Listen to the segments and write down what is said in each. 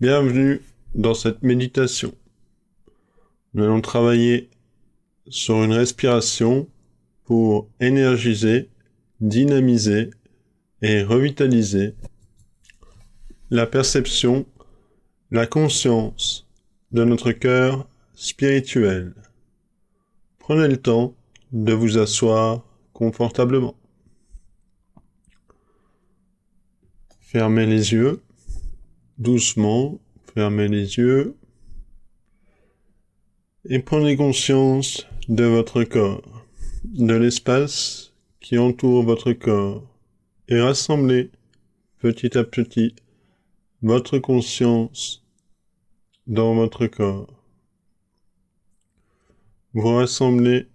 Bienvenue dans cette méditation. Nous allons travailler sur une respiration pour énergiser, dynamiser et revitaliser la perception, la conscience de notre cœur spirituel. Prenez le temps de vous asseoir confortablement. Fermez les yeux, doucement, fermez les yeux et prenez conscience de votre corps, de l'espace qui entoure votre corps et rassemblez petit à petit votre conscience dans votre corps. Vous rassemblez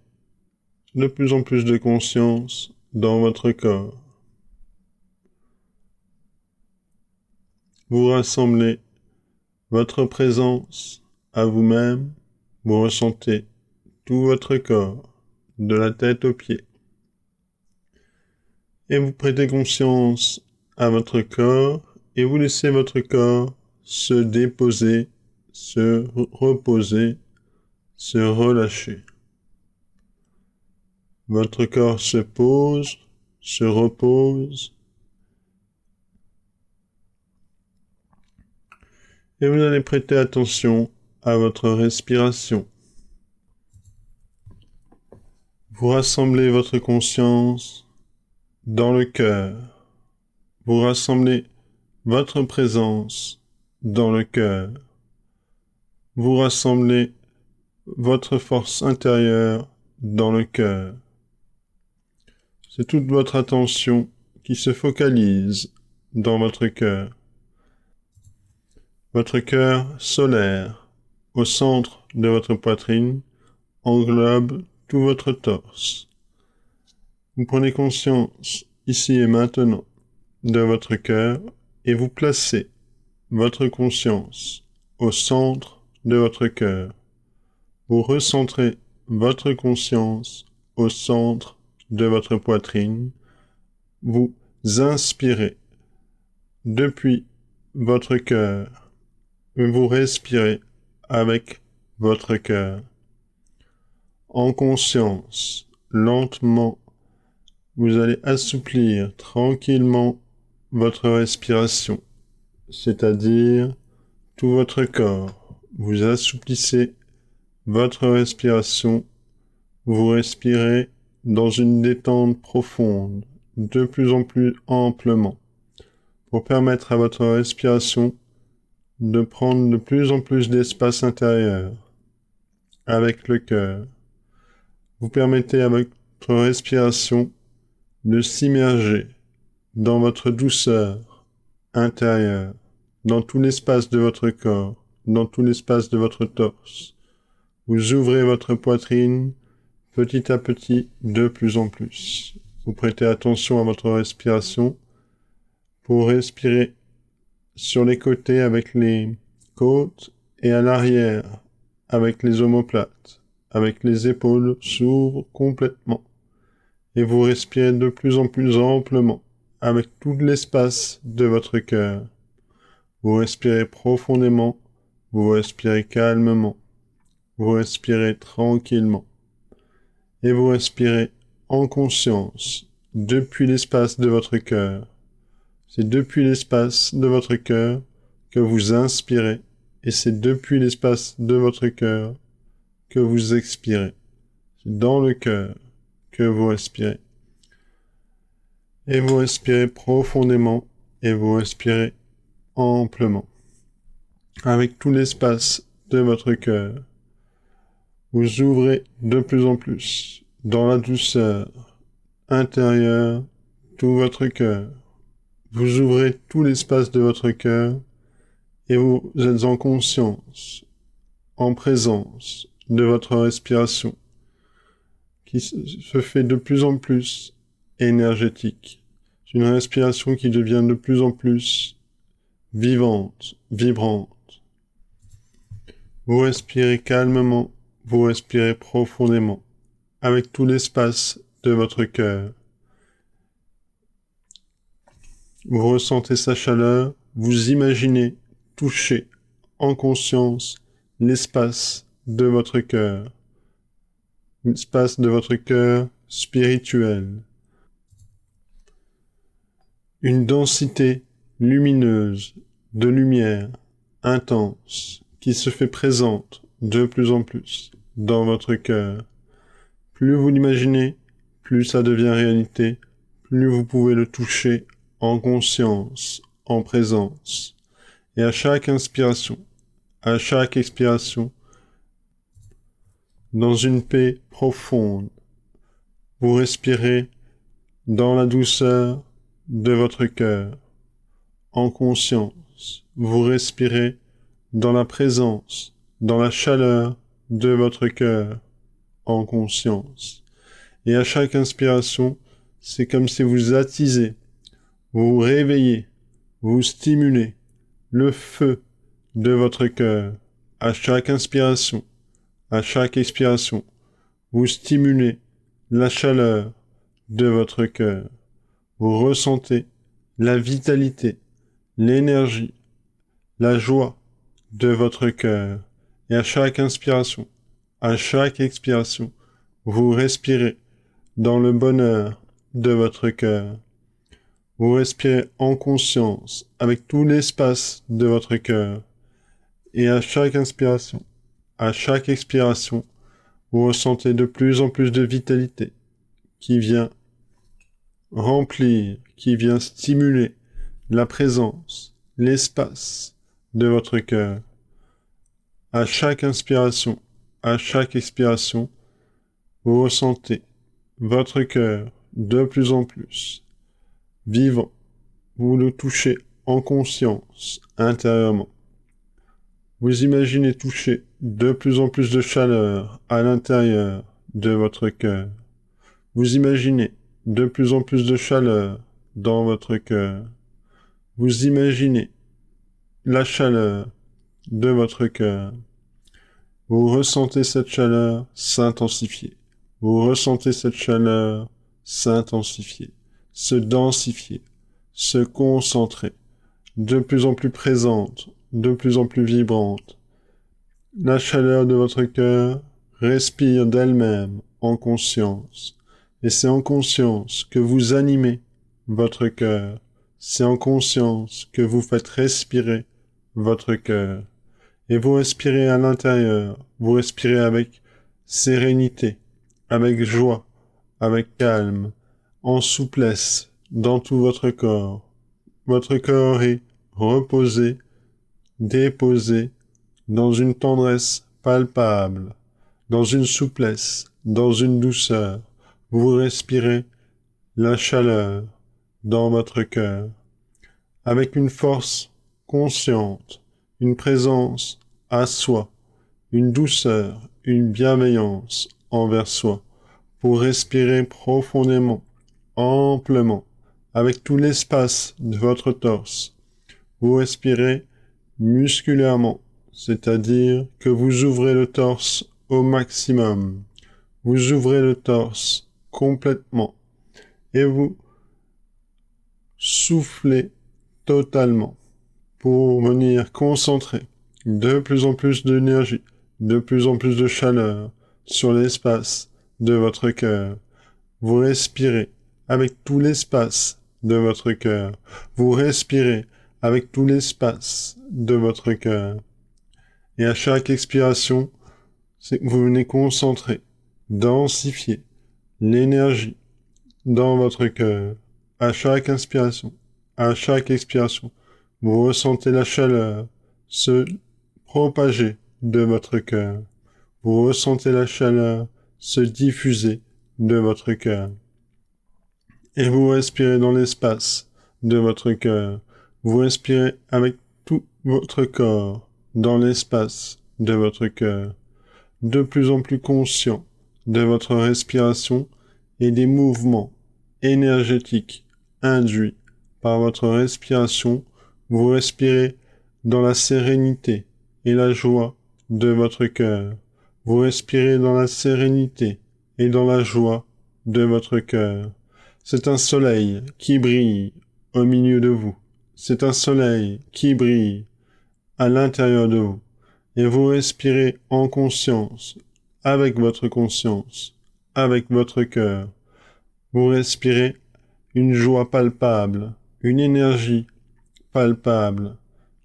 de plus en plus de conscience dans votre corps. Vous rassemblez votre présence à vous-même, vous ressentez tout votre corps, de la tête aux pieds. Et vous prêtez conscience à votre corps et vous laissez votre corps se déposer, se reposer, se relâcher. Votre corps se pose, se repose, et vous allez prêter attention à votre respiration. Vous rassemblez votre conscience dans le cœur. Vous rassemblez votre présence dans le cœur. Vous rassemblez votre force intérieure dans le cœur. C'est toute votre attention qui se focalise dans votre cœur. Votre cœur solaire, au centre de votre poitrine, englobe tout votre torse. Vous prenez conscience, ici et maintenant, de votre cœur et vous placez votre conscience au centre de votre cœur. Vous recentrez votre conscience au centre de votre poitrine. Vous inspirez depuis votre cœur. Vous respirez avec votre cœur. En conscience, lentement, vous allez assouplir tranquillement votre respiration, c'est-à-dire tout votre corps. Vous assouplissez votre respiration, vous respirez dans une détente profonde, de plus en plus amplement, pour permettre à votre respiration de prendre de plus en plus d'espace intérieur avec le cœur. Vous permettez à votre respiration de s'immerger dans votre douceur intérieure, dans tout l'espace de votre corps, dans tout l'espace de votre torse. Vous ouvrez votre poitrine petit à petit, de plus en plus. Vous prêtez attention à votre respiration pour respirer sur les côtés avec les côtes et à l'arrière avec les omoplates, avec les épaules s'ouvrent complètement. Et vous respirez de plus en plus amplement avec tout l'espace de votre cœur. Vous respirez profondément, vous respirez calmement, vous respirez tranquillement. Et vous respirez en conscience depuis l'espace de votre cœur. C'est depuis l'espace de votre cœur que vous inspirez et c'est depuis l'espace de votre cœur que vous expirez. C'est dans le cœur que vous respirez. Et vous respirez profondément et vous respirez amplement. Avec tout l'espace de votre cœur, vous ouvrez de plus en plus dans la douceur intérieure tout votre cœur. Vous ouvrez tout l'espace de votre cœur et vous êtes en conscience, en présence de votre respiration qui se fait de plus en plus énergétique. C'est une respiration qui devient de plus en plus vivante, vibrante. Vous respirez calmement, vous respirez profondément, avec tout l'espace de votre cœur. Vous ressentez sa chaleur, vous imaginez toucher en conscience l'espace de votre cœur spirituel. Une densité lumineuse de lumière intense qui se fait présente de plus en plus dans votre cœur. Plus vous l'imaginez, plus ça devient réalité, plus vous pouvez le toucher en conscience, en présence. Et à chaque inspiration, à chaque expiration, dans une paix profonde, vous respirez dans la douceur de votre cœur, en conscience. Vous respirez dans la présence, dans la chaleur de votre cœur, en conscience. Et à chaque inspiration, c'est comme si vous attisez, vous réveillez, vous stimulez le feu de votre cœur. À chaque inspiration, à chaque expiration, vous stimulez la chaleur de votre cœur. Vous ressentez la vitalité, l'énergie, la joie de votre cœur. Et à chaque inspiration, à chaque expiration, vous respirez dans le bonheur de votre cœur. Vous respirez en conscience avec tout l'espace de votre cœur. Et à chaque inspiration, à chaque expiration, vous ressentez de plus en plus de vitalité qui vient remplir, qui vient stimuler la présence, l'espace de votre cœur. À chaque inspiration, à chaque expiration, vous ressentez votre cœur de plus en plus vivant. Vous le touchez en conscience intérieurement. Vous imaginez toucher de plus en plus de chaleur à l'intérieur de votre cœur. Vous imaginez de plus en plus de chaleur dans votre cœur. Vous imaginez la chaleur de votre cœur. Vous ressentez cette chaleur s'intensifier. Vous ressentez cette chaleur s'intensifier, se densifier, se concentrer, de plus en plus présente, de plus en plus vibrante. La chaleur de votre cœur respire d'elle-même en conscience. Et c'est en conscience que vous animez votre cœur. C'est en conscience que vous faites respirer votre cœur. Et vous respirez à l'intérieur, vous respirez avec sérénité, avec joie, avec calme, en souplesse dans tout votre corps. Votre corps est reposé, déposé, dans une tendresse palpable, dans une souplesse, dans une douceur. Vous respirez la chaleur dans votre cœur, avec une force consciente, une présence à soi, une douceur, une bienveillance envers soi, pour respirer profondément, amplement, avec tout l'espace de votre torse. Vous respirez musculairement, c'est-à-dire que vous ouvrez le torse au maximum. Vous ouvrez le torse complètement et vous soufflez totalement pour venir concentrer de plus en plus d'énergie, de plus en plus de chaleur sur l'espace de votre cœur. Vous respirez avec tout l'espace de votre cœur. Vous respirez avec tout l'espace de votre cœur. Et à chaque expiration, c'est que vous venez concentrer, densifier l'énergie dans votre cœur. À chaque inspiration, à chaque expiration, vous ressentez la chaleur se propager de votre cœur. Vous ressentez la chaleur se diffuser de votre cœur. Et vous respirez dans l'espace de votre cœur. Vous respirez avec tout votre corps dans l'espace de votre cœur, de plus en plus conscient de votre respiration et des mouvements énergétiques induits par votre respiration. Vous respirez dans la sérénité et la joie de votre cœur. Vous respirez dans la sérénité et dans la joie de votre cœur. C'est un soleil qui brille au milieu de vous. C'est un soleil qui brille à l'intérieur de vous. Et vous respirez en conscience, avec votre conscience, avec votre cœur. Vous respirez une joie palpable, une énergie palpable,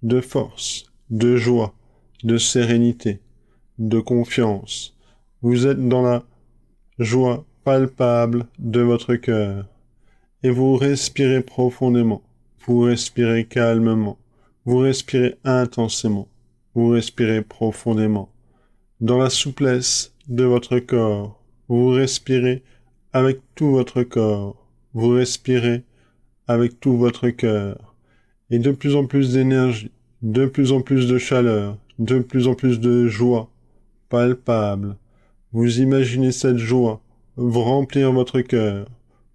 de force, de joie, de sérénité, de confiance. Vous êtes dans la joie palpable de votre cœur. Et vous respirez profondément. Vous respirez calmement. Vous respirez intensément. Vous respirez profondément. Dans la souplesse de votre corps, vous respirez avec tout votre corps. Vous respirez avec tout votre cœur. Et de plus en plus d'énergie, de plus en plus de chaleur, de plus en plus de joie palpable. Vous imaginez cette joie remplir votre cœur.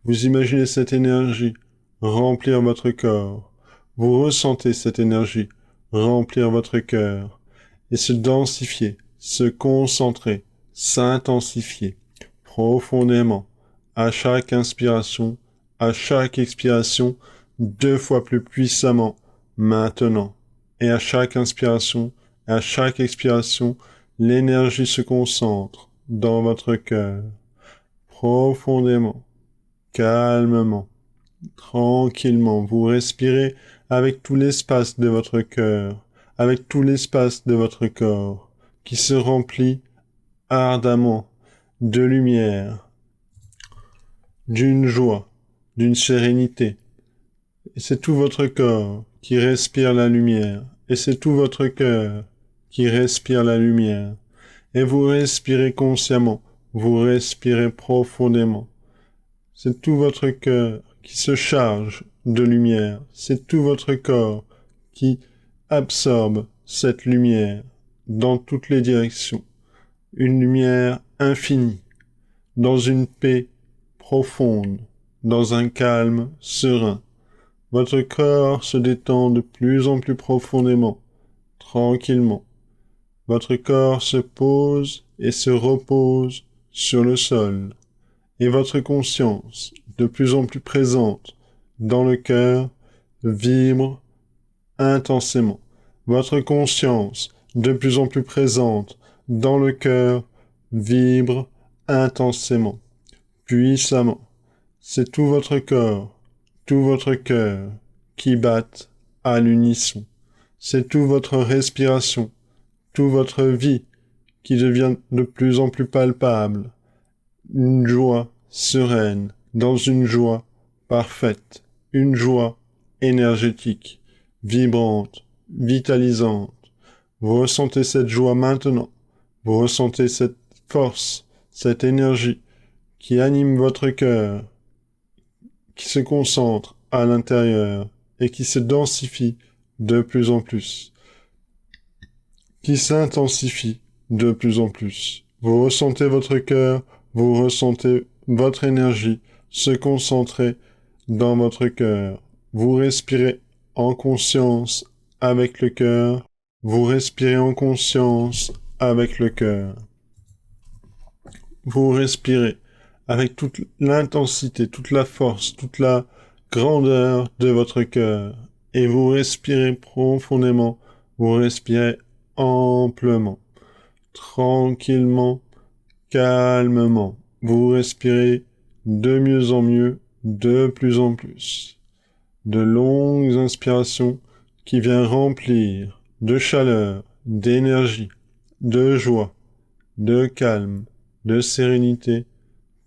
Vous imaginez cette énergie remplir votre corps. Vous ressentez cette énergie remplir votre cœur et se densifier, se concentrer, s'intensifier profondément à chaque inspiration, à chaque expiration, 2 fois plus puissamment maintenant. Et à chaque inspiration, à chaque expiration, l'énergie se concentre dans votre cœur, profondément, calmement, tranquillement. Vous respirez avec tout l'espace de votre cœur, avec tout l'espace de votre corps, qui se remplit ardemment de lumière, d'une joie, d'une sérénité. Et c'est tout votre corps qui respire la lumière, et c'est tout votre cœur qui respire la lumière. Et vous respirez consciemment, vous respirez profondément. C'est tout votre cœur qui se charge de lumière, c'est tout votre corps qui absorbe cette lumière dans toutes les directions. Une lumière infinie, dans une paix profonde, dans un calme serein. Votre corps se détend de plus en plus profondément, tranquillement. Votre corps se pose et se repose sur le sol, et votre conscience, de plus en plus présente dans le cœur, vibre intensément. Votre conscience, de plus en plus présente dans le cœur, vibre intensément, puissamment. C'est tout votre corps, tout votre cœur qui battent à l'unisson. C'est toute votre respiration, toute votre vie qui devient de plus en plus palpable. Une joie sereine, dans une joie parfaite, une joie énergétique, vibrante, vitalisante. Vous ressentez cette joie maintenant. Vous ressentez cette force, cette énergie qui anime votre cœur, qui se concentre à l'intérieur et qui se densifie de plus en plus, qui s'intensifie de plus en plus. Vous ressentez votre cœur, vous ressentez votre énergie se concentrer dans votre cœur. Vous respirez en conscience avec le cœur. Vous respirez en conscience avec le cœur. Vous respirez avec toute l'intensité, toute la force, toute la grandeur de votre cœur. Et vous respirez profondément, vous respirez amplement, tranquillement, calmement. Vous respirez de mieux en mieux, de plus en plus. De longues inspirations qui viennent remplir de chaleur, d'énergie, de joie, de calme, de sérénité.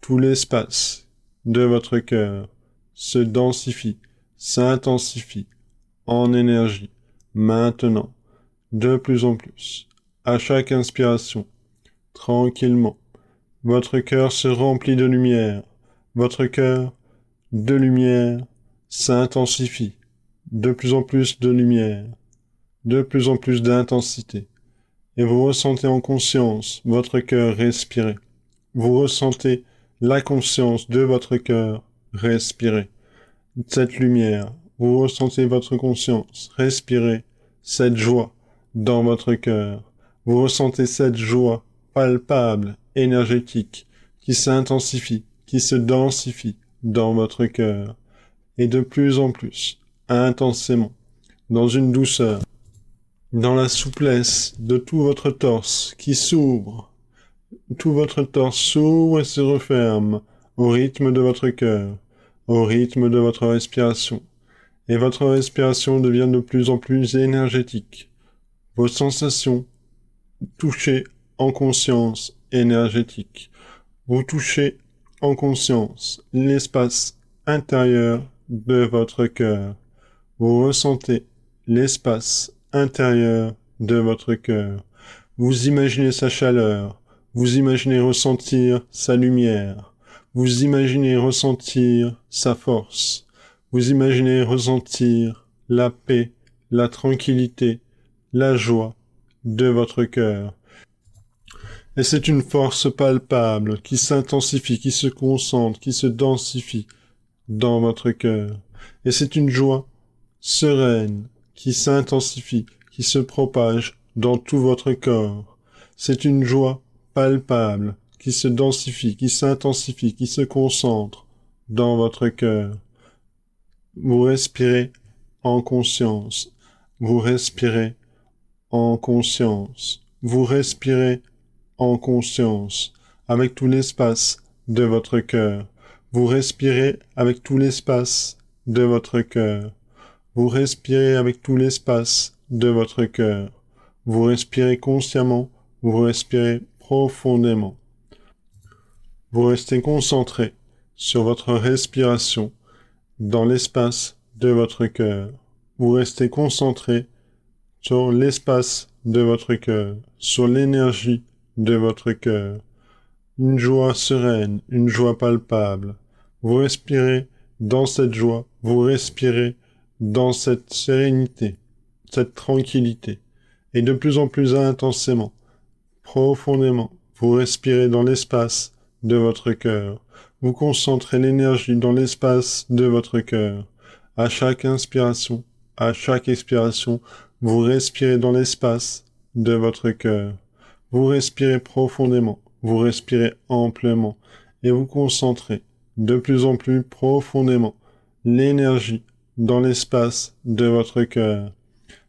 Tout l'espace de votre cœur se densifie, s'intensifie en énergie, maintenant, de plus en plus, à chaque inspiration, tranquillement. Votre cœur se remplit de lumière, votre cœur de lumière s'intensifie, de plus en plus de lumière, de plus en plus d'intensité. Et vous ressentez en conscience votre cœur respirer. Vous ressentez la conscience de votre cœur respirer. Cette lumière, vous ressentez votre conscience respirer cette joie dans votre cœur. Vous ressentez cette joie palpable, énergétique, qui s'intensifie, qui se densifie dans votre cœur. Et de plus en plus, intensément, dans une douceur, dans la souplesse de tout votre torse qui s'ouvre. Tout votre torse s'ouvre et se referme au rythme de votre cœur, au rythme de votre respiration. Et votre respiration devient de plus en plus énergétique. Vos sensations touchées en conscience énergétique. Vous touchez en conscience l'espace intérieur de votre cœur. Vous ressentez l'espace intérieur de votre cœur. Vous imaginez sa chaleur. Vous imaginez ressentir sa lumière. Vous imaginez ressentir sa force. Vous imaginez ressentir la paix, la tranquillité, la joie de votre cœur. Et c'est une force palpable qui s'intensifie, qui se concentre, qui se densifie dans votre cœur. Et c'est une joie sereine qui s'intensifie, qui se propage dans tout votre corps. C'est une joie palpable qui se densifie, qui s'intensifie, qui se concentre dans votre cœur. Vous respirez en conscience. Vous respirez en conscience. Vous respirez en conscience, avec tout l'espace de votre cœur. Vous respirez avec tout l'espace de votre cœur. Vous respirez avec tout l'espace de votre cœur. Vous respirez consciemment, vous respirez profondément. Vous restez concentré sur votre respiration dans l'espace de votre cœur. Vous restez concentré sur l'espace de votre cœur, sur l'énergie de votre cœur. Une joie sereine, une joie palpable. Vous respirez dans cette joie, vous respirez dans cette sérénité, cette tranquillité. Et de plus en plus intensément, profondément, vous respirez dans l'espace de votre cœur. Vous concentrez l'énergie dans l'espace de votre cœur. À chaque inspiration, à chaque expiration, vous respirez dans l'espace de votre cœur. Vous respirez profondément, vous respirez amplement et vous concentrez de plus en plus profondément l'énergie dans l'espace de votre cœur.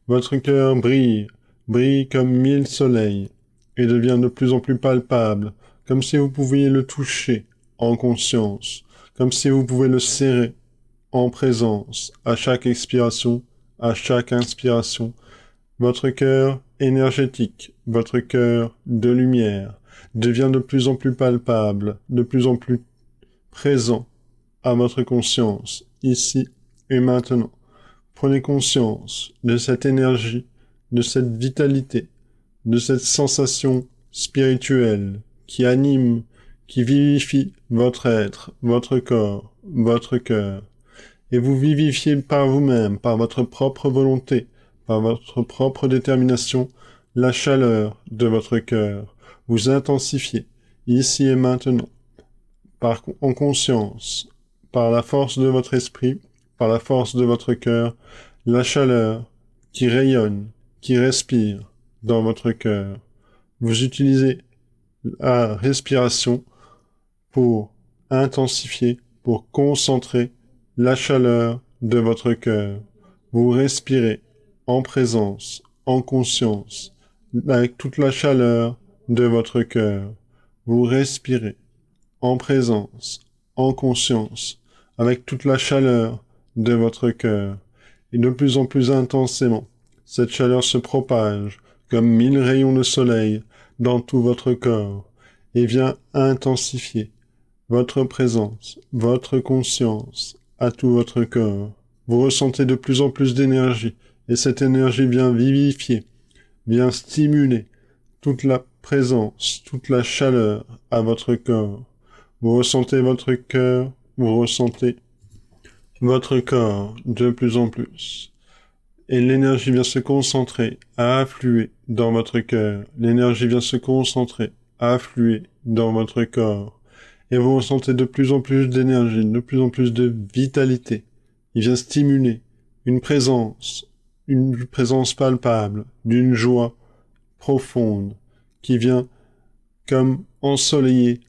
Votre cœur brille, brille comme 1000 soleils et devient de plus en plus palpable, comme si vous pouviez le toucher en conscience, comme si vous pouvez le serrer en présence à chaque expiration, à chaque inspiration. Votre cœur énergétique, votre cœur de lumière, devient de plus en plus palpable, de plus en plus présent à votre conscience, ici et maintenant. Prenez conscience de cette énergie, de cette vitalité, de cette sensation spirituelle qui anime, qui vivifie votre être, votre corps, votre cœur. Et vous vivifiez par vous-même, par votre propre volonté, par votre propre détermination, la chaleur de votre cœur. Vous intensifiez, ici et maintenant, en conscience, par la force de votre esprit, par la force de votre cœur, la chaleur qui rayonne, qui respire dans votre cœur. Vous utilisez la respiration pour intensifier, pour concentrer la chaleur de votre cœur. Vous respirez en présence, en conscience, avec toute la chaleur de votre cœur. Vous respirez en présence, en conscience, avec toute la chaleur de votre cœur. Et de plus en plus intensément, cette chaleur se propage comme 1000 rayons de soleil dans tout votre corps et vient intensifier votre présence, votre conscience à tout votre corps. Vous ressentez de plus en plus d'énergie et cette énergie vient vivifier, vient stimuler toute la présence, toute la chaleur à votre corps. Vous ressentez votre cœur, vous ressentez votre corps de plus en plus. Et l'énergie vient se concentrer, à affluer dans votre cœur. L'énergie vient se concentrer, à affluer dans votre corps. Et vous ressentez de plus en plus d'énergie, de plus en plus de vitalité. Il vient stimuler une présence palpable, d'une joie profonde, qui vient comme ensoleiller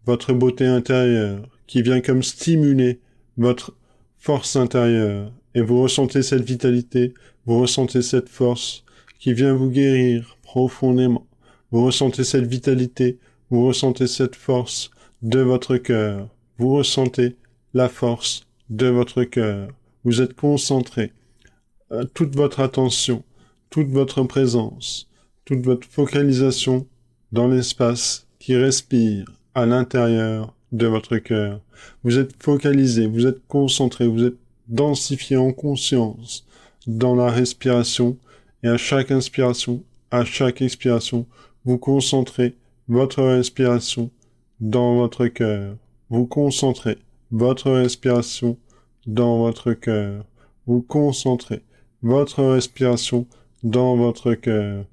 votre beauté intérieure, qui vient comme stimuler votre force intérieure. Et vous ressentez cette vitalité, vous ressentez cette force qui vient vous guérir profondément. Vous ressentez cette vitalité, vous ressentez cette force de votre cœur. Vous ressentez la force de votre cœur. Vous êtes concentré. Toute votre attention, toute votre présence, toute votre focalisation dans l'espace qui respire à l'intérieur de votre cœur. Vous êtes focalisé, vous êtes concentré, vous êtes densifié en conscience dans la respiration et à chaque inspiration, à chaque expiration, vous concentrez votre respiration dans votre cœur. Vous concentrez votre respiration dans votre cœur. Vous concentrez votre respiration dans votre cœur.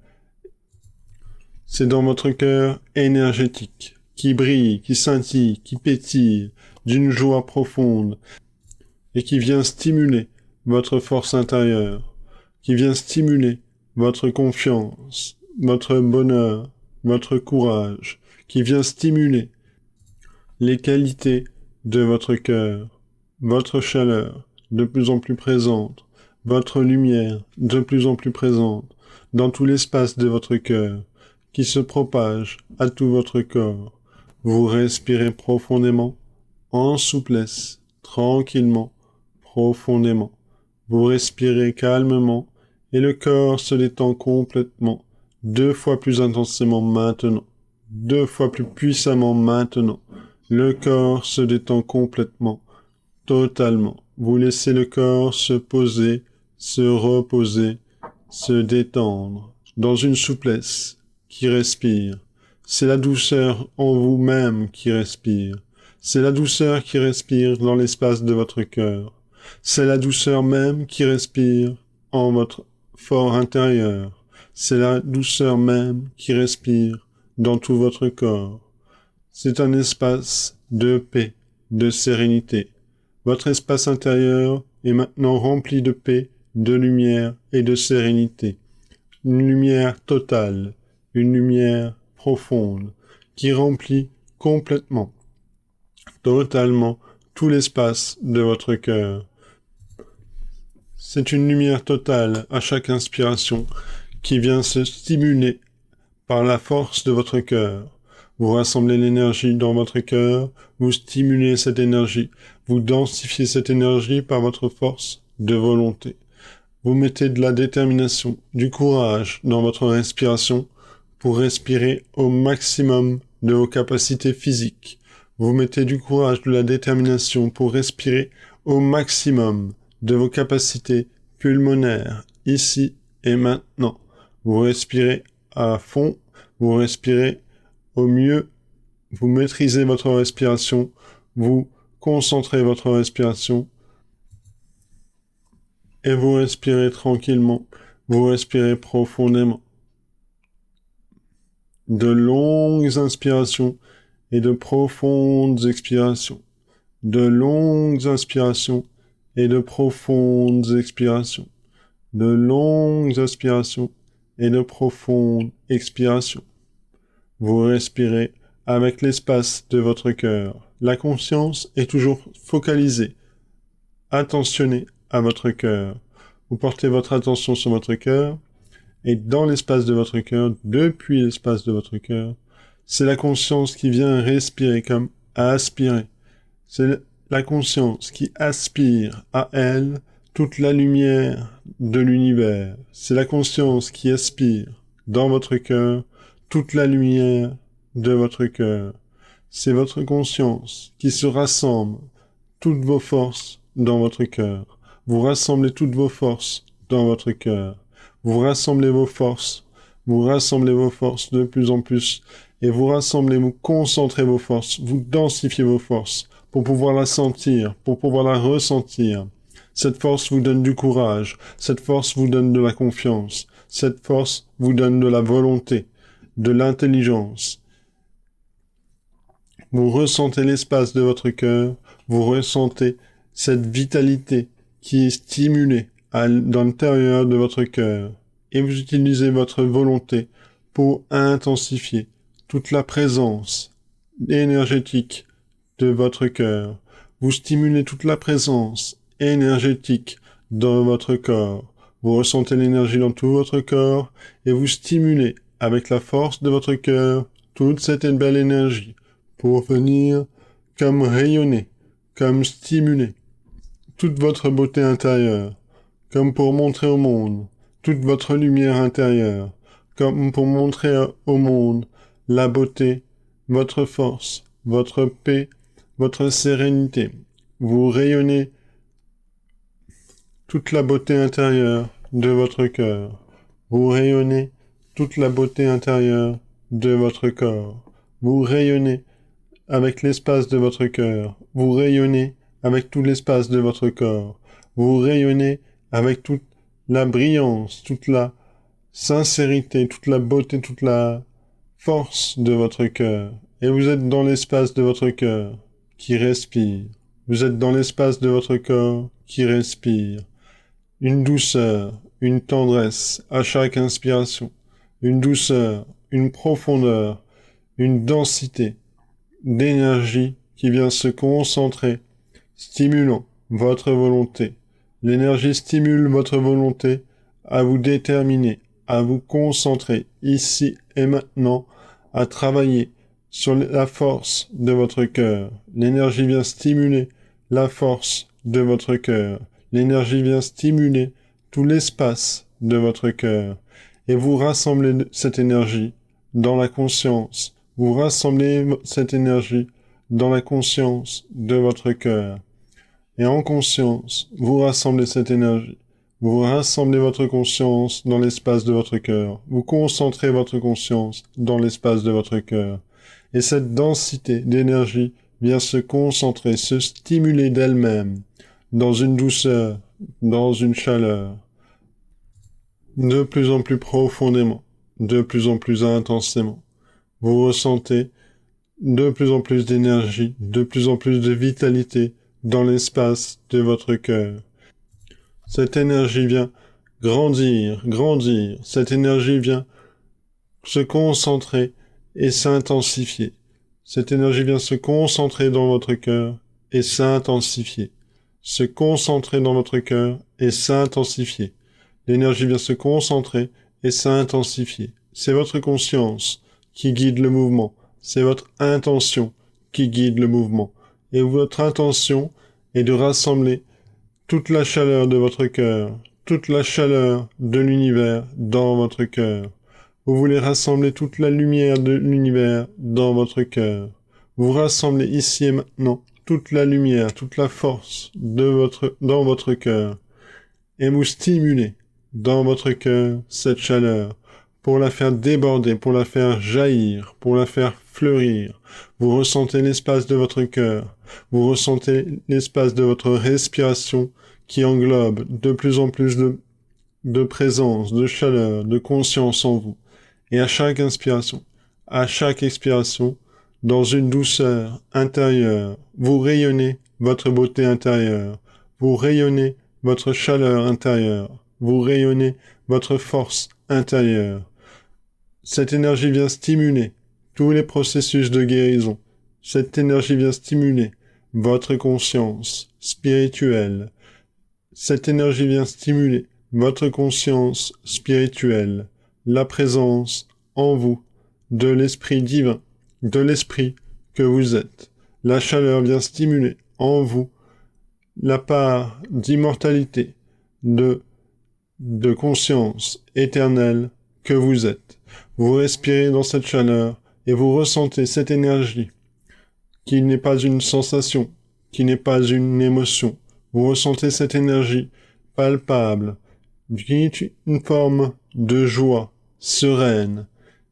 C'est dans votre cœur énergétique, qui brille, qui scintille, qui pétille, d'une joie profonde, et qui vient stimuler votre force intérieure, qui vient stimuler votre confiance, votre bonheur, votre courage, qui vient stimuler les qualités de votre cœur, votre chaleur de plus en plus présente, votre lumière de plus en plus présente dans tout l'espace de votre cœur, qui se propage à tout votre corps. Vous respirez profondément, en souplesse, tranquillement, profondément. Vous respirez calmement et le corps se détend complètement, 2 fois plus intensément maintenant, 2 fois plus puissamment maintenant. Le corps se détend complètement, totalement. Vous laissez le corps se poser, se reposer, se détendre, dans une souplesse qui respire. C'est la douceur en vous-même qui respire. C'est la douceur qui respire dans l'espace de votre cœur. C'est la douceur même qui respire en votre fort intérieur. C'est la douceur même qui respire dans tout votre corps. C'est un espace de paix, de sérénité. Votre espace intérieur est maintenant rempli de paix, de lumière et de sérénité. Une lumière totale, une lumière profonde, qui remplit complètement, totalement, tout l'espace de votre cœur. C'est une lumière totale à chaque inspiration qui vient se stimuler par la force de votre cœur. Vous rassemblez l'énergie dans votre cœur, vous stimulez cette énergie, vous densifiez cette énergie par votre force de volonté. Vous mettez de la détermination, du courage dans votre respiration pour respirer au maximum de vos capacités physiques. Vous mettez du courage, de la détermination pour respirer au maximum de vos capacités pulmonaires, ici et maintenant. Vous respirez à fond, vous respirez au mieux, vous maîtrisez votre respiration, vous concentrez votre respiration et vous respirez tranquillement, vous respirez profondément. De longues inspirations et de profondes expirations. De longues inspirations et de profondes expirations. De longues inspirations et de profondes expirations. Vous respirez avec l'espace de votre cœur. La conscience est toujours focalisée, attentionnée à votre cœur. Vous portez votre attention sur votre cœur, et dans l'espace de votre cœur, depuis l'espace de votre cœur, c'est la conscience qui vient respirer comme aspirer. C'est la conscience qui aspire à elle toute la lumière de l'univers. C'est la conscience qui aspire dans votre cœur toute la lumière de votre cœur. C'est votre conscience qui se rassemble toutes vos forces dans votre cœur. Vous rassemblez toutes vos forces dans votre cœur. Vous rassemblez vos forces de plus en plus, et vous concentrez vos forces, vous densifiez vos forces, pour pouvoir la sentir, pour pouvoir la ressentir. Cette force vous donne du courage, cette force vous donne de la confiance, cette force vous donne de la volonté, de l'intelligence. Vous ressentez l'espace de votre cœur, vous ressentez cette vitalité qui est stimulée dans l'intérieur de votre cœur, et vous utilisez votre volonté pour intensifier toute la présence énergétique de votre cœur. Vous stimulez toute la présence énergétique dans votre corps. Vous ressentez l'énergie dans tout votre corps et vous stimulez avec la force de votre cœur toute cette belle énergie pour venir comme rayonner, comme stimuler toute votre beauté intérieure, comme pour montrer au monde toute votre lumière intérieure, comme pour montrer au monde la beauté, votre force, votre paix, votre sérénité. Vous rayonnez toute la beauté intérieure de votre cœur. Vous rayonnez toute la beauté intérieure de votre corps. Vous rayonnez avec l'espace de votre cœur. Vous rayonnez avec tout l'espace de votre corps. Vous rayonnez avec toute la brillance, toute la sincérité, toute la beauté, toute la force de votre cœur. Et vous êtes dans l'espace de votre cœur qui respire. Vous êtes dans l'espace de votre corps qui respire. Une douceur, une tendresse à chaque inspiration. Une douceur, une profondeur, une densité d'énergie qui vient se concentrer, stimulant votre volonté. L'énergie stimule votre volonté à vous déterminer, à vous concentrer ici et maintenant, à travailler sur la force de votre cœur. L'énergie vient stimuler la force de votre cœur. L'énergie vient stimuler tout l'espace de votre cœur. Et vous rassemblez cette énergie dans la conscience. Vous rassemblez cette énergie dans la conscience de votre cœur. Et en conscience, vous rassemblez cette énergie. Vous rassemblez votre conscience dans l'espace de votre cœur. Vous concentrez votre conscience dans l'espace de votre cœur. Et cette densité d'énergie vient se concentrer, se stimuler d'elle-même, dans une douceur, dans une chaleur, de plus en plus profondément, de plus en plus intensément. Vous ressentez de plus en plus d'énergie, de plus en plus de vitalité dans l'espace de votre cœur. Cette énergie vient grandir, grandir. Cette énergie vient se concentrer et s'intensifier. Cette énergie vient se concentrer dans votre cœur et s'intensifier. Se concentrer dans votre cœur et s'intensifier. L'énergie vient se concentrer et s'intensifier. C'est votre conscience qui guide le mouvement. C'est votre intention qui guide le mouvement. Et votre intention est de rassembler toute la chaleur de votre cœur, toute la chaleur de l'univers dans votre cœur. Vous voulez rassembler toute la lumière de l'univers dans votre cœur. Vous rassemblez ici et maintenant toute la lumière, toute la force dans votre cœur. Et vous stimulez dans votre cœur cette chaleur pour la faire déborder, pour la faire jaillir, pour la faire fleurir. Vous ressentez l'espace de votre cœur. Vous ressentez l'espace de votre respiration qui englobe de plus en plus de présence, de chaleur, de conscience en vous. Et à chaque inspiration, à chaque expiration, dans une douceur intérieure, vous rayonnez votre beauté intérieure. Vous rayonnez votre chaleur intérieure. Vous rayonnez votre force intérieure. Cette énergie vient stimuler tous les processus de guérison. Cette énergie vient stimuler votre conscience spirituelle. Cette énergie vient stimuler votre conscience spirituelle, la présence en vous de l'esprit divin, de l'esprit que vous êtes. La chaleur vient stimuler en vous la part d'immortalité, de conscience éternelle que vous êtes. Vous respirez dans cette chaleur et vous ressentez cette énergie qui n'est pas une sensation, qui n'est pas une émotion. Vous ressentez cette énergie palpable, qui est une forme de joie sereine.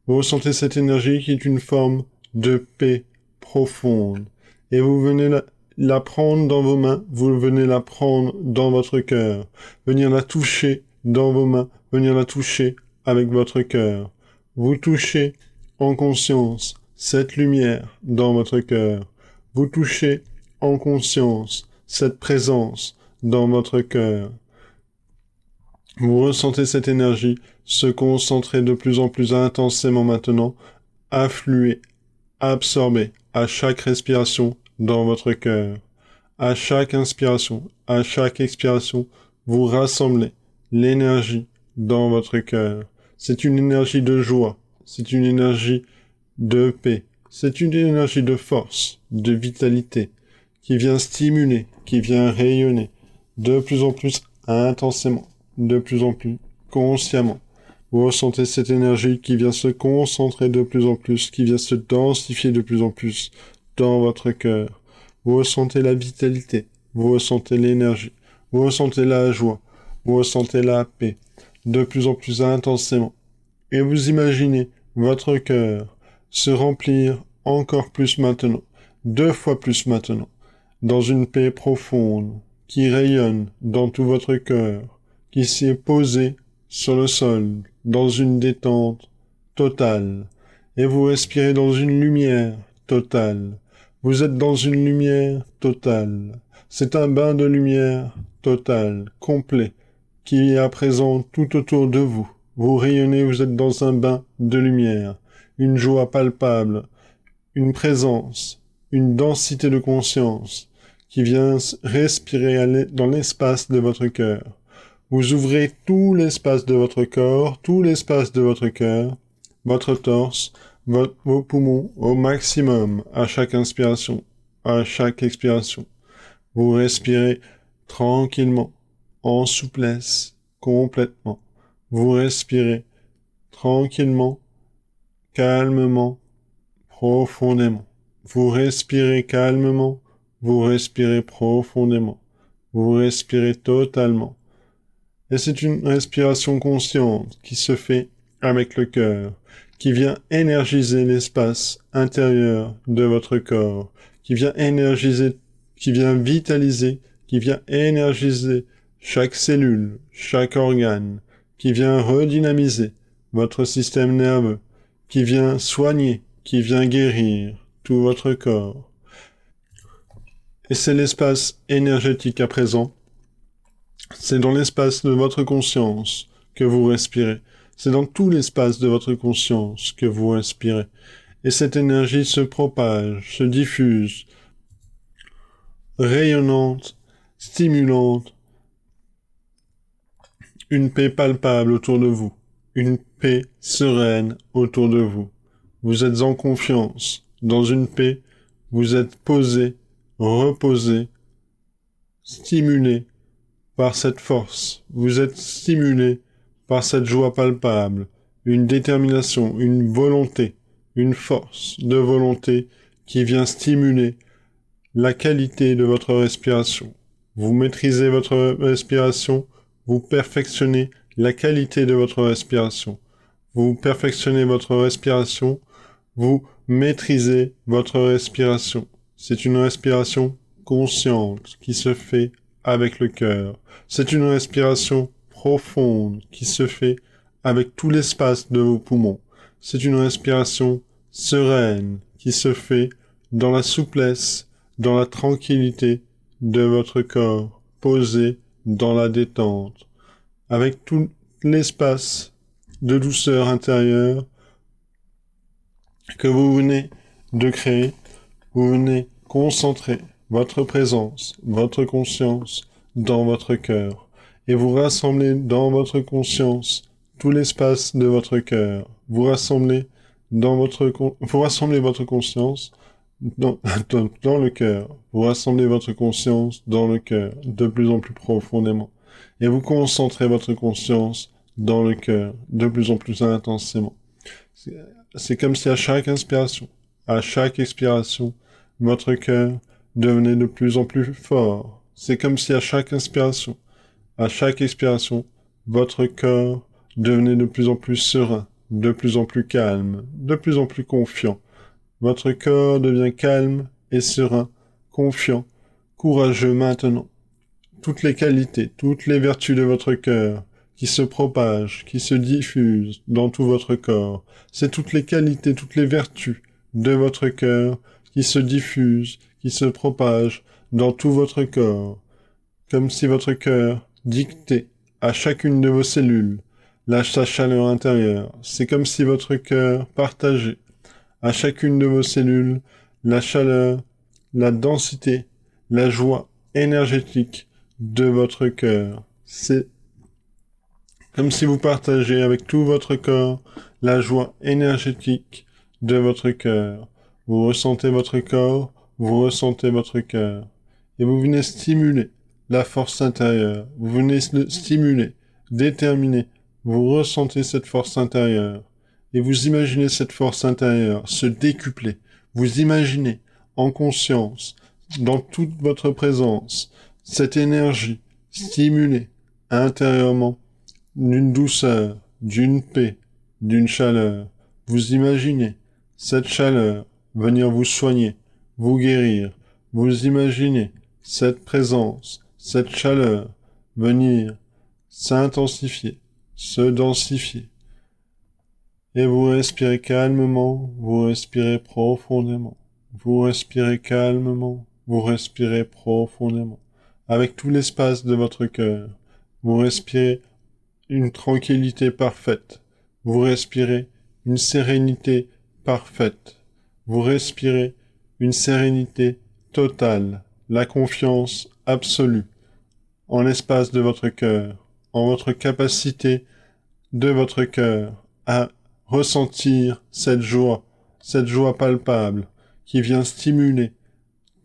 Vous ressentez cette énergie qui est une forme de paix profonde. Et vous venez la prendre dans vos mains, vous venez la prendre dans votre cœur, venir la toucher dans vos mains, venir la toucher avec votre cœur. Vous touchez en conscience cette lumière dans votre cœur. Vous touchez en conscience cette présence dans votre cœur. Vous ressentez cette énergie se concentrer de plus en plus intensément maintenant, affluer, absorber à chaque respiration dans votre cœur. À chaque inspiration, à chaque expiration, vous rassemblez l'énergie dans votre cœur. C'est une énergie de joie, c'est une énergie de paix, c'est une énergie de force, de vitalité, qui vient stimuler, qui vient rayonner, de plus en plus intensément, de plus en plus consciemment. Vous ressentez cette énergie qui vient se concentrer de plus en plus, qui vient se densifier de plus en plus dans votre cœur. Vous ressentez la vitalité, vous ressentez l'énergie, vous ressentez la joie, vous ressentez la paix, de plus en plus intensément. Et vous imaginez votre cœur se remplir encore plus maintenant, 2 fois plus maintenant, dans une paix profonde qui rayonne dans tout votre cœur, qui s'est posée sur le sol, dans une détente totale. Et vous respirez dans une lumière totale. Vous êtes dans une lumière totale. C'est un bain de lumière totale, complet, qui est à présent tout autour de vous. Vous rayonnez, vous êtes dans un bain de lumière, une joie palpable, une présence, une densité de conscience qui vient respirer dans l'espace de votre cœur. Vous ouvrez tout l'espace de votre corps, tout l'espace de votre cœur, votre torse, vos poumons au maximum à chaque inspiration, à chaque expiration. Vous respirez tranquillement, en souplesse, complètement. Vous respirez tranquillement, calmement, profondément. Vous respirez calmement, vous respirez profondément. Vous respirez totalement. Et c'est une respiration consciente qui se fait avec le cœur, qui vient énergiser l'espace intérieur de votre corps, qui vient énergiser, qui vient vitaliser, qui vient énergiser chaque cellule, chaque organe, qui vient redynamiser votre système nerveux, qui vient soigner, qui vient guérir tout votre corps. Et c'est l'espace énergétique à présent. C'est dans l'espace de votre conscience que vous respirez. C'est dans tout l'espace de votre conscience que vous respirez. Et cette énergie se propage, se diffuse, rayonnante, stimulante. Une paix palpable autour de vous. Une paix sereine autour de vous. Vous êtes en confiance. Dans une paix, vous êtes posé, reposé, stimulé par cette force. Vous êtes stimulé par cette joie palpable, une détermination, une volonté, une force de volonté qui vient stimuler la qualité de votre respiration. Vous maîtrisez votre respiration, vous perfectionnez la qualité de votre respiration. Vous perfectionnez votre respiration, vous maîtrisez votre respiration. C'est une respiration consciente qui se fait avec le cœur. C'est une respiration profonde qui se fait avec tout l'espace de vos poumons. C'est une respiration sereine qui se fait dans la souplesse, dans la tranquillité de votre corps, posé dans la détente, avec tout l'espace de douceur intérieure que vous venez de créer. Vous venez concentrer votre présence, votre conscience dans votre cœur, et vous rassemblez dans votre conscience tout l'espace de votre cœur. Vous rassemblez votre conscience dans le cœur. Vous rassemblez votre conscience dans le cœur, de plus en plus profondément. Et vous concentrez votre conscience dans le cœur, de plus en plus intensément. C'est comme si à chaque inspiration, à chaque expiration, votre cœur devenait de plus en plus fort. C'est comme si à chaque inspiration, à chaque expiration, votre cœur devenait de plus en plus serein, de plus en plus calme, de plus en plus confiant. Votre cœur devient calme et serein, confiant, courageux maintenant. Toutes les qualités, toutes les vertus de votre cœur qui se propagent, qui se diffusent dans tout votre corps, c'est toutes les qualités, toutes les vertus de votre cœur qui se diffusent, qui se propagent dans tout votre corps, comme si votre cœur dictait à chacune de vos cellules sa chaleur intérieure. C'est comme si votre cœur partageait à chacune de vos cellules la chaleur, la densité, la joie énergétique de votre cœur. C'est comme si vous partagez avec tout votre corps la joie énergétique de votre cœur. Vous ressentez votre corps, vous ressentez votre cœur. Et vous venez stimuler la force intérieure. Vous venez le stimuler, déterminer. Vous ressentez cette force intérieure. Et vous imaginez cette force intérieure se décupler. Vous imaginez, en conscience, dans toute votre présence, cette énergie stimulée intérieurement d'une douceur, d'une paix, d'une chaleur. Vous imaginez cette chaleur venir vous soigner, vous guérir. Vous imaginez cette présence, cette chaleur venir s'intensifier, se densifier. Et vous respirez calmement, vous respirez profondément. Vous respirez calmement, vous respirez profondément. Avec tout l'espace de votre cœur, vous respirez une tranquillité parfaite. Vous respirez une sérénité parfaite. Vous respirez une sérénité totale, la confiance absolue en l'espace de votre cœur, en votre capacité de votre cœur à ressentir cette joie palpable qui vient stimuler,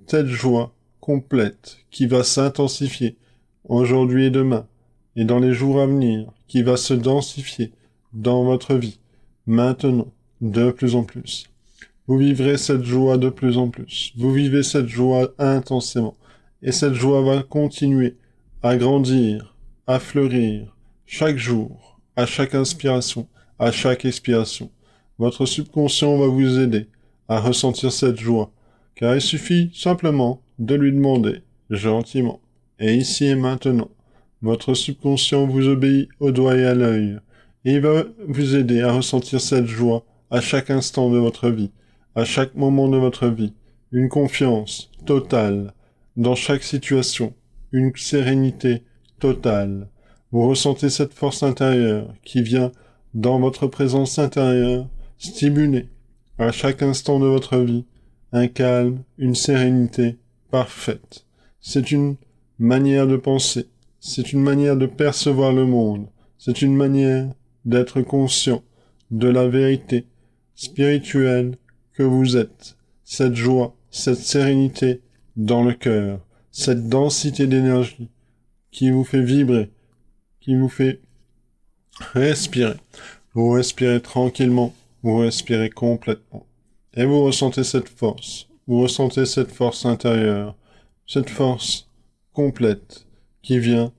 cette joie complète qui va s'intensifier aujourd'hui et demain et dans les jours à venir, qui va se densifier dans votre vie, maintenant, de plus en plus. Vous vivrez cette joie de plus en plus. Vous vivez cette joie intensément. Et cette joie va continuer à grandir, à fleurir, chaque jour, à chaque inspiration, à chaque expiration. Votre subconscient va vous aider à ressentir cette joie, car il suffit simplement de lui demander, gentiment, et ici et maintenant. Votre subconscient vous obéit au doigt et à l'œil, et il va vous aider à ressentir cette joie à chaque instant de votre vie, à chaque moment de votre vie, une confiance totale dans chaque situation, une sérénité totale. Vous ressentez cette force intérieure qui vient dans votre présence intérieure stimuler à chaque instant de votre vie un calme, une sérénité parfaite. C'est une manière de penser. C'est une manière de percevoir le monde. C'est une manière d'être conscient de la vérité spirituelle que vous êtes. Cette joie, cette sérénité dans le cœur, cette densité d'énergie qui vous fait vibrer, qui vous fait respirer. Vous respirez tranquillement, vous respirez complètement. Et vous ressentez cette force. Vous ressentez cette force intérieure, cette force complète qui vient,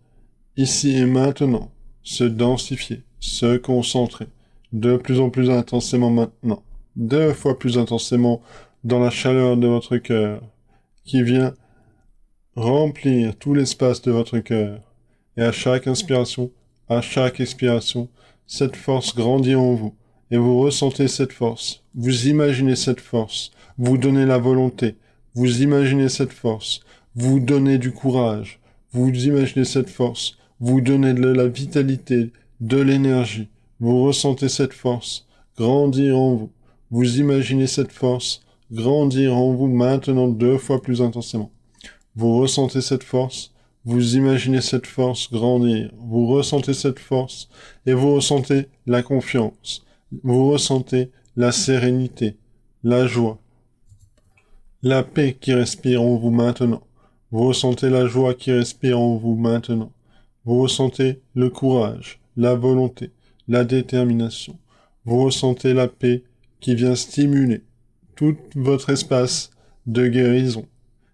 ici et maintenant, se densifier, se concentrer, de plus en plus intensément maintenant, 2 fois plus intensément dans la chaleur de votre cœur, qui vient remplir tout l'espace de votre cœur. Et à chaque inspiration, à chaque expiration, cette force grandit en vous, et vous ressentez cette force, vous imaginez cette force, vous donnez la volonté, vous imaginez cette force, vous donnez du courage, vous imaginez cette force, vous donnez de la vitalité, de l'énergie, vous ressentez cette force grandir en vous, vous imaginez cette force grandir en vous maintenant 2 fois plus intensément. Vous ressentez cette force, vous imaginez cette force grandir, vous ressentez cette force et vous ressentez la confiance, vous ressentez la sérénité, la joie, la paix qui respire en vous maintenant. Vous ressentez la joie qui respire en vous maintenant. Vous ressentez le courage, la volonté, la détermination. Vous ressentez la paix qui vient stimuler tout votre espace de guérison.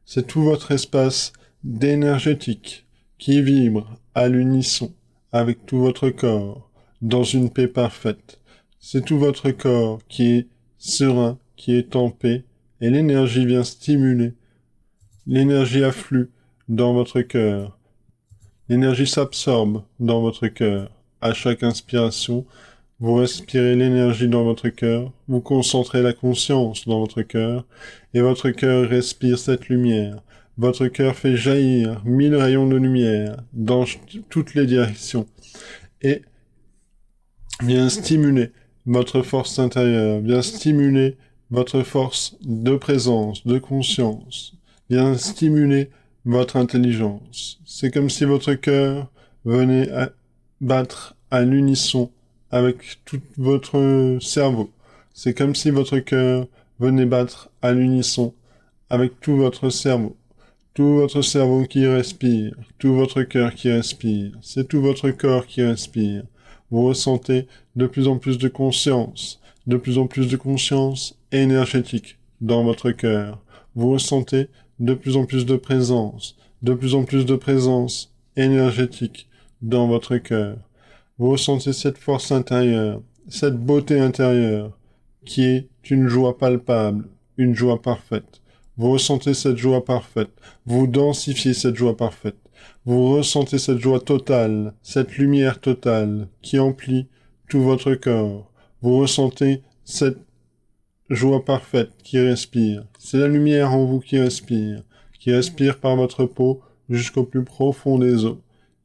C'est tout votre espace d'énergétique qui vibre à l'unisson avec tout votre corps dans une paix parfaite. C'est tout votre corps qui est serein, qui est en paix, et l'énergie vient stimuler. L'énergie afflue dans votre cœur. L'énergie s'absorbe dans votre cœur. À chaque inspiration, vous respirez l'énergie dans votre cœur, vous concentrez la conscience dans votre cœur, et votre cœur respire cette lumière. Votre cœur fait jaillir 1000 rayons de lumière dans toutes les directions, et vient stimuler votre force intérieure, vient stimuler votre force de présence, de conscience, vient stimuler votre intelligence. C'est comme si votre cœur venait à battre à l'unisson avec tout votre cerveau. C'est comme si votre cœur venait battre à l'unisson avec tout votre cerveau. Tout votre cerveau qui respire, tout votre cœur qui respire, c'est tout votre corps qui respire. Vous ressentez de plus en plus de conscience énergétique dans votre cœur. Vous ressentez de plus en plus de présence énergétique dans votre cœur. Vous ressentez cette force intérieure, cette beauté intérieure, qui est une joie palpable, une joie parfaite. Vous ressentez cette joie parfaite. Vous densifiez cette joie parfaite. Vous ressentez cette joie totale, cette lumière totale qui emplit tout votre corps. Vous ressentez cette joie parfaite qui respire. C'est la lumière en vous qui respire par votre peau jusqu'au plus profond des os.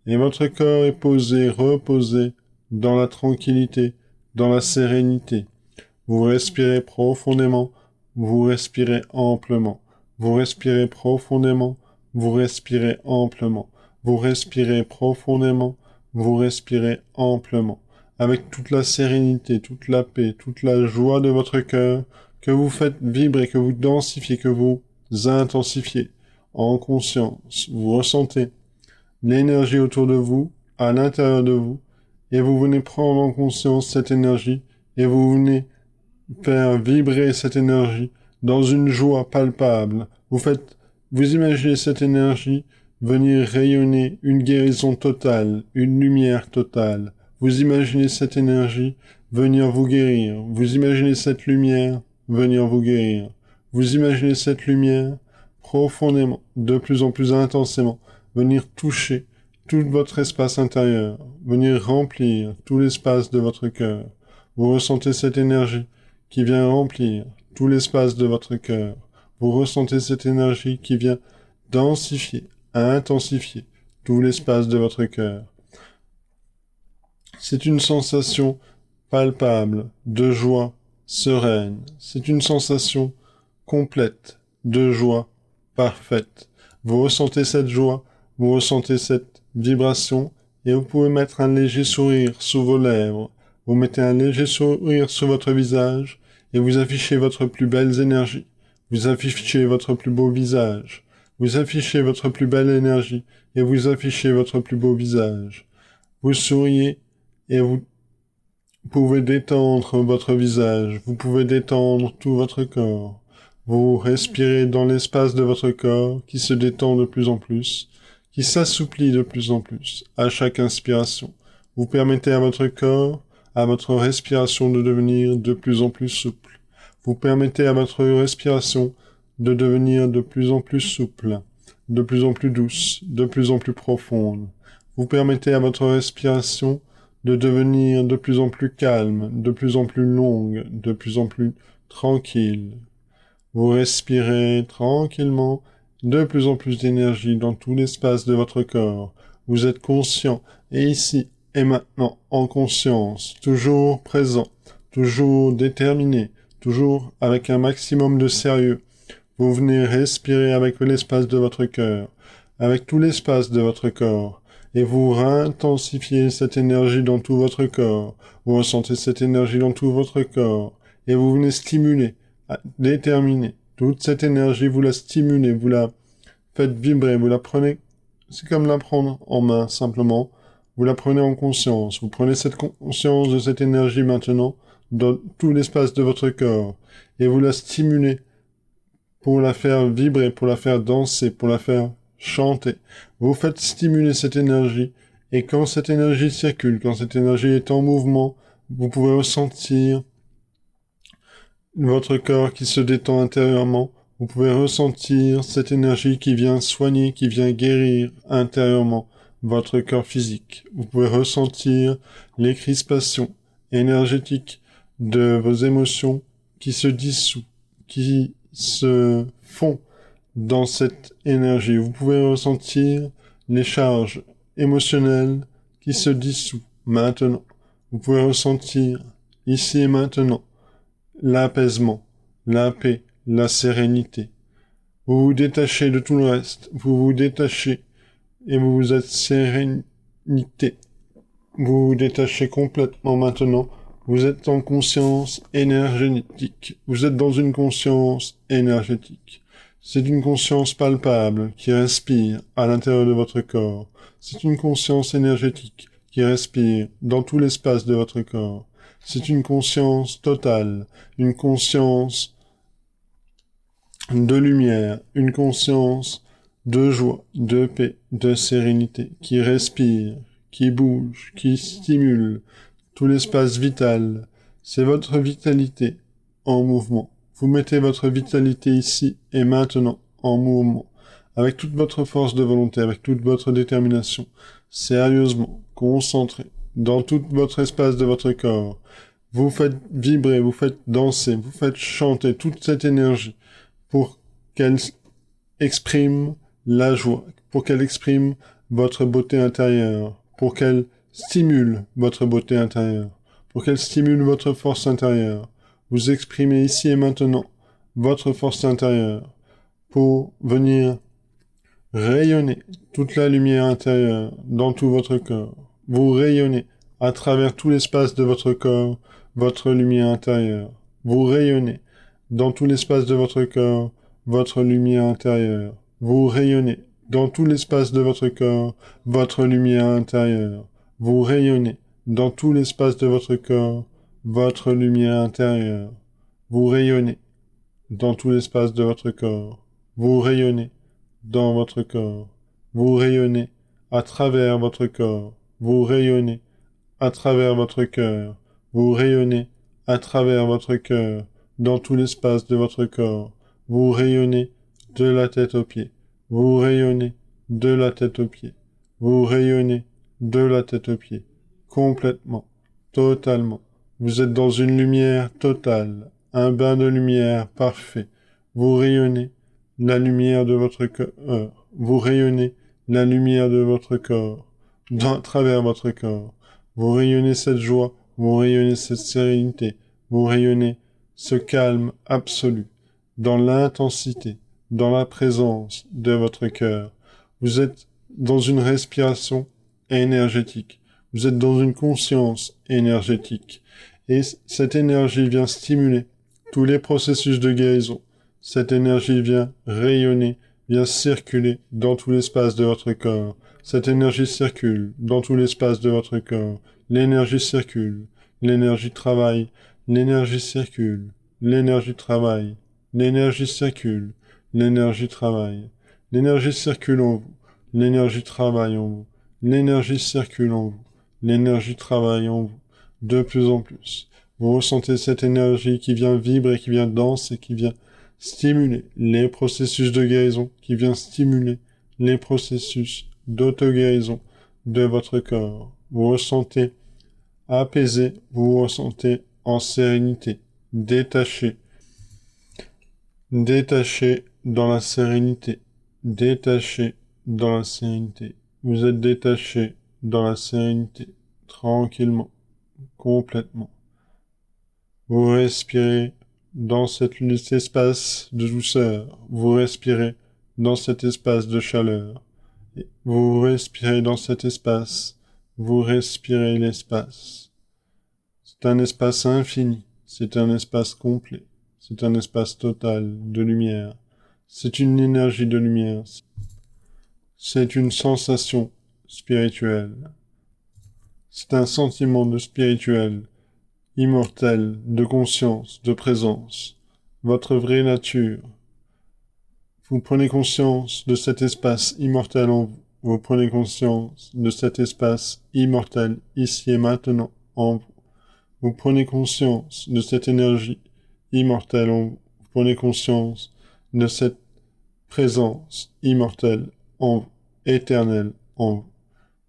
Et votre corps est posé, reposé dans la tranquillité, dans la sérénité. Vous respirez profondément, vous respirez amplement. Vous respirez profondément, vous respirez amplement. Vous respirez profondément, vous respirez amplement. Avec toute la sérénité, toute la paix, toute la joie de votre cœur, que vous faites vibrer, que vous densifiez, que vous intensifiez. En conscience, vous ressentez l'énergie autour de vous, à l'intérieur de vous, et vous venez prendre en conscience cette énergie, et vous venez faire vibrer cette énergie dans une joie palpable. Vous imaginez cette énergie venir rayonner une guérison totale, une lumière totale. Vous imaginez cette énergie venir vous guérir. Vous imaginez cette lumière venir vous guérir. Vous imaginez cette lumière profondément, de plus en plus intensément, venir toucher tout votre espace intérieur, venir remplir tout l'espace de votre cœur. Vous ressentez cette énergie qui vient remplir tout l'espace de votre cœur. Vous ressentez cette énergie qui vient densifier, intensifier tout l'espace de votre cœur. C'est une sensation palpable de joie sereine. C'est une sensation complète de joie parfaite. Vous ressentez cette joie, vous ressentez cette vibration et vous pouvez mettre un léger sourire sous vos lèvres. Vous mettez un léger sourire sur votre visage et vous affichez votre plus belle énergie. Vous affichez votre plus beau visage. Vous affichez votre plus belle énergie et vous affichez votre plus beau visage. Vous souriez et vous pouvez détendre votre visage. Vous pouvez détendre tout votre corps. Vous respirez dans l'espace de votre corps qui se détend de plus en plus, qui s'assouplit de plus en plus à chaque inspiration. Vous permettez à votre corps, à votre respiration de devenir de plus en plus souple. Vous permettez à votre respiration de devenir de plus en plus souple, de plus en plus douce, de plus en plus profonde. Vous permettez à votre respiration de devenir de plus en plus calme, de plus en plus longue, de plus en plus tranquille. Vous respirez tranquillement, de plus en plus d'énergie dans tout l'espace de votre corps. Vous êtes conscient, et ici et maintenant, en conscience, toujours présent, toujours déterminé, toujours avec un maximum de sérieux. Vous venez respirer avec l'espace de votre cœur, avec tout l'espace de votre corps, et vous intensifiez cette énergie dans tout votre corps. Vous ressentez cette énergie dans tout votre corps, et vous venez stimuler, déterminer. Toute cette énergie, vous la stimulez, vous la faites vibrer, vous la prenez, c'est comme la prendre en main, simplement. Vous la prenez en conscience. Vous prenez cette conscience de cette énergie maintenant dans tout l'espace de votre corps, et vous la stimulez pour la faire vibrer, pour la faire danser, pour la faire chanter. Vous faites stimuler cette énergie, et quand cette énergie circule, quand cette énergie est en mouvement, vous pouvez ressentir votre corps qui se détend intérieurement. Vous pouvez ressentir cette énergie qui vient soigner, qui vient guérir intérieurement votre corps physique. Vous pouvez ressentir les crispations énergétiques de vos émotions qui se dissouent, qui se font dans cette énergie. Vous pouvez ressentir les charges émotionnelles qui se dissouent maintenant. Vous pouvez ressentir ici et maintenant l'apaisement, la paix, la sérénité. Vous vous détachez de tout le reste. Vous vous détachez et vous êtes sérénité. Vous vous détachez complètement maintenant. Vous êtes en conscience énergétique. Vous êtes dans une conscience énergétique. C'est une conscience palpable qui respire à l'intérieur de votre corps. C'est une conscience énergétique qui respire dans tout l'espace de votre corps. C'est une conscience totale, une conscience de lumière, une conscience de joie, de paix, de sérénité, qui respire, qui bouge, qui stimule tout l'espace vital. C'est votre vitalité en mouvement. Vous mettez votre vitalité ici et maintenant en mouvement, avec toute votre force de volonté, avec toute votre détermination, sérieusement, concentré, dans tout votre espace de votre corps. Vous faites vibrer, vous faites danser, vous faites chanter toute cette énergie pour qu'elle exprime la joie, pour qu'elle exprime votre beauté intérieure, pour qu'elle stimule votre beauté intérieure, pour qu'elle stimule votre force intérieure. Vous exprimez ici et maintenant votre force intérieure pour venir rayonner toute la lumière intérieure dans tout votre corps. Vous rayonnez à travers tout l'espace de votre corps votre lumière intérieure. Vous rayonnez dans tout l'espace de votre corps votre lumière intérieure. Vous rayonnez dans tout l'espace de votre corps votre lumière intérieure. Vous rayonnez dans tout l'espace de votre corps votre lumière intérieure. Vous rayonnez dans tout l'espace de votre corps. Vous rayonnez dans votre corps. Vous rayonnez à travers votre corps. Vous rayonnez à travers votre cœur. Vous rayonnez à travers votre cœur, dans tout l'espace de votre corps. Vous rayonnez de la tête aux pieds. Vous rayonnez de la tête aux pieds. Vous rayonnez de la tête aux pieds. Complètement, totalement. Vous êtes dans une lumière totale, un bain de lumière parfait. Vous rayonnez la lumière de votre cœur. Vous rayonnez la lumière de votre corps, à travers votre corps. Vous rayonnez cette joie, vous rayonnez cette sérénité, vous rayonnez ce calme absolu, dans l'intensité, dans la présence de votre cœur. Vous êtes dans une respiration énergétique. Vous êtes dans une conscience énergétique. Et cette énergie vient stimuler tous les processus de guérison. Cette énergie vient rayonner, vient circuler dans tout l'espace de votre corps. Cette énergie circule dans tout l'espace de votre corps. L'énergie circule, l'énergie travaille, l'énergie circule, l'énergie travaille, l'énergie circule, l'énergie travaille. L'énergie circule en vous, l'énergie travaille en vous, l'énergie circule en vous, l'énergie travaille en vous, de plus en plus. Vous ressentez cette énergie qui vient vibrer, qui vient danser, qui vient stimuler les processus de guérison, qui vient stimuler les processus d'auto-guérison de votre corps. Vous ressentez apaisé, vous vous ressentez en sérénité, détaché, détaché dans la sérénité, détaché dans la sérénité. Vous êtes détaché dans la sérénité, tranquillement, complètement. Vous respirez dans cet espace de douceur, vous respirez dans cet espace de chaleur. Vous respirez dans cet espace, vous respirez l'espace. C'est un espace infini, c'est un espace complet, c'est un espace total de lumière. C'est une énergie de lumière. C'est une sensation spirituelle. C'est un sentiment de spirituel, immortel, de conscience, de présence. Votre vraie nature. Vous prenez conscience de cet espace immortel en vous. Vous prenez conscience de cet espace immortel ici et maintenant en vous. Vous prenez conscience de cette énergie immortelle en vous. Vous prenez conscience de cette présence immortelle en vous, éternelle en vous.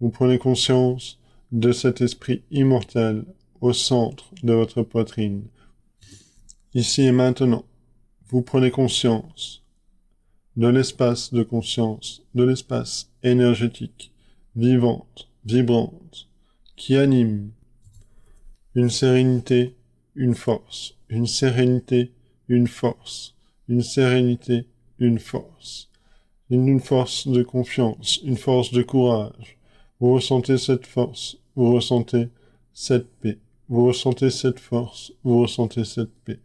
Vous prenez conscience de cet esprit immortel au centre de votre poitrine. Ici et maintenant, vous prenez conscience de l'espace de conscience, de l'espace énergétique, vivante, vibrante, qui anime une sérénité, une force, une sérénité, une force, une sérénité, une force, une force de confiance, une force de courage. Vous ressentez cette force vous ressentez cette paix, vous ressentez cette force, vous ressentez cette paix.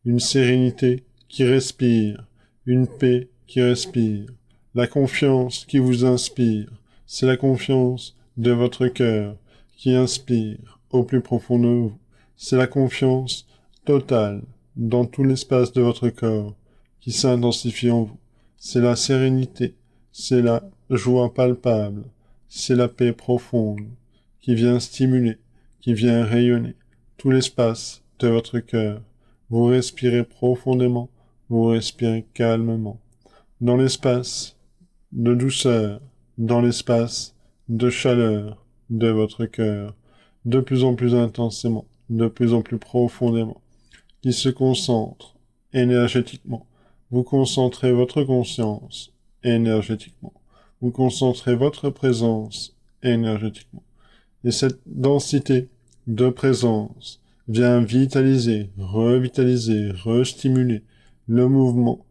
Une sérénité qui respire, une paix qui respire. La confiance qui vous inspire, c'est la confiance de votre cœur qui inspire au plus profond de vous. C'est la confiance totale dans tout l'espace de votre corps qui s'intensifie en vous. C'est la sérénité, c'est la joie palpable, c'est la paix profonde qui vient stimuler, qui vient rayonner tout l'espace de votre cœur. Vous respirez profondément, vous respirez calmement. Dans l'espace de douceur, dans l'espace de chaleur de votre cœur, de plus en plus intensément, de plus en plus profondément, qui se concentre énergétiquement. Vous concentrez votre conscience énergétiquement. Vous concentrez votre présence énergétiquement. Et cette densité de présence vient vitaliser, revitaliser, restimuler le mouvement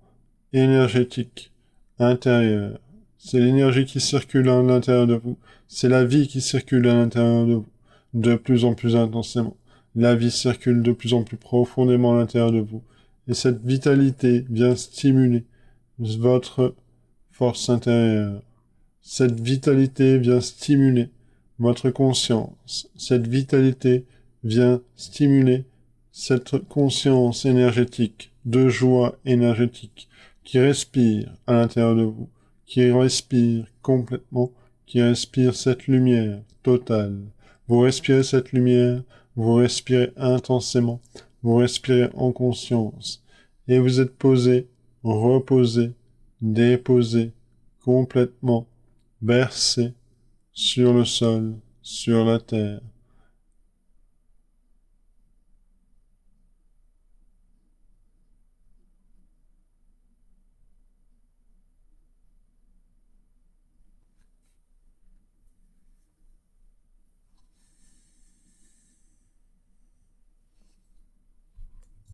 énergétique intérieur. C'est l'énergie qui circule à l'intérieur de vous. C'est la vie qui circule à l'intérieur de vous, de plus en plus intensément. La vie circule de plus en plus profondément à l'intérieur de vous. Et cette vitalité vient stimuler votre force intérieure. Cette vitalité vient stimuler votre conscience. Cette vitalité vient stimuler cette conscience énergétique, de joie énergétique, qui respire à l'intérieur de vous, qui respire complètement, qui respire cette lumière totale. Vous respirez cette lumière, vous respirez intensément, vous respirez en conscience, et vous êtes posé, reposé, déposé, complètement bercé sur le sol, sur la terre,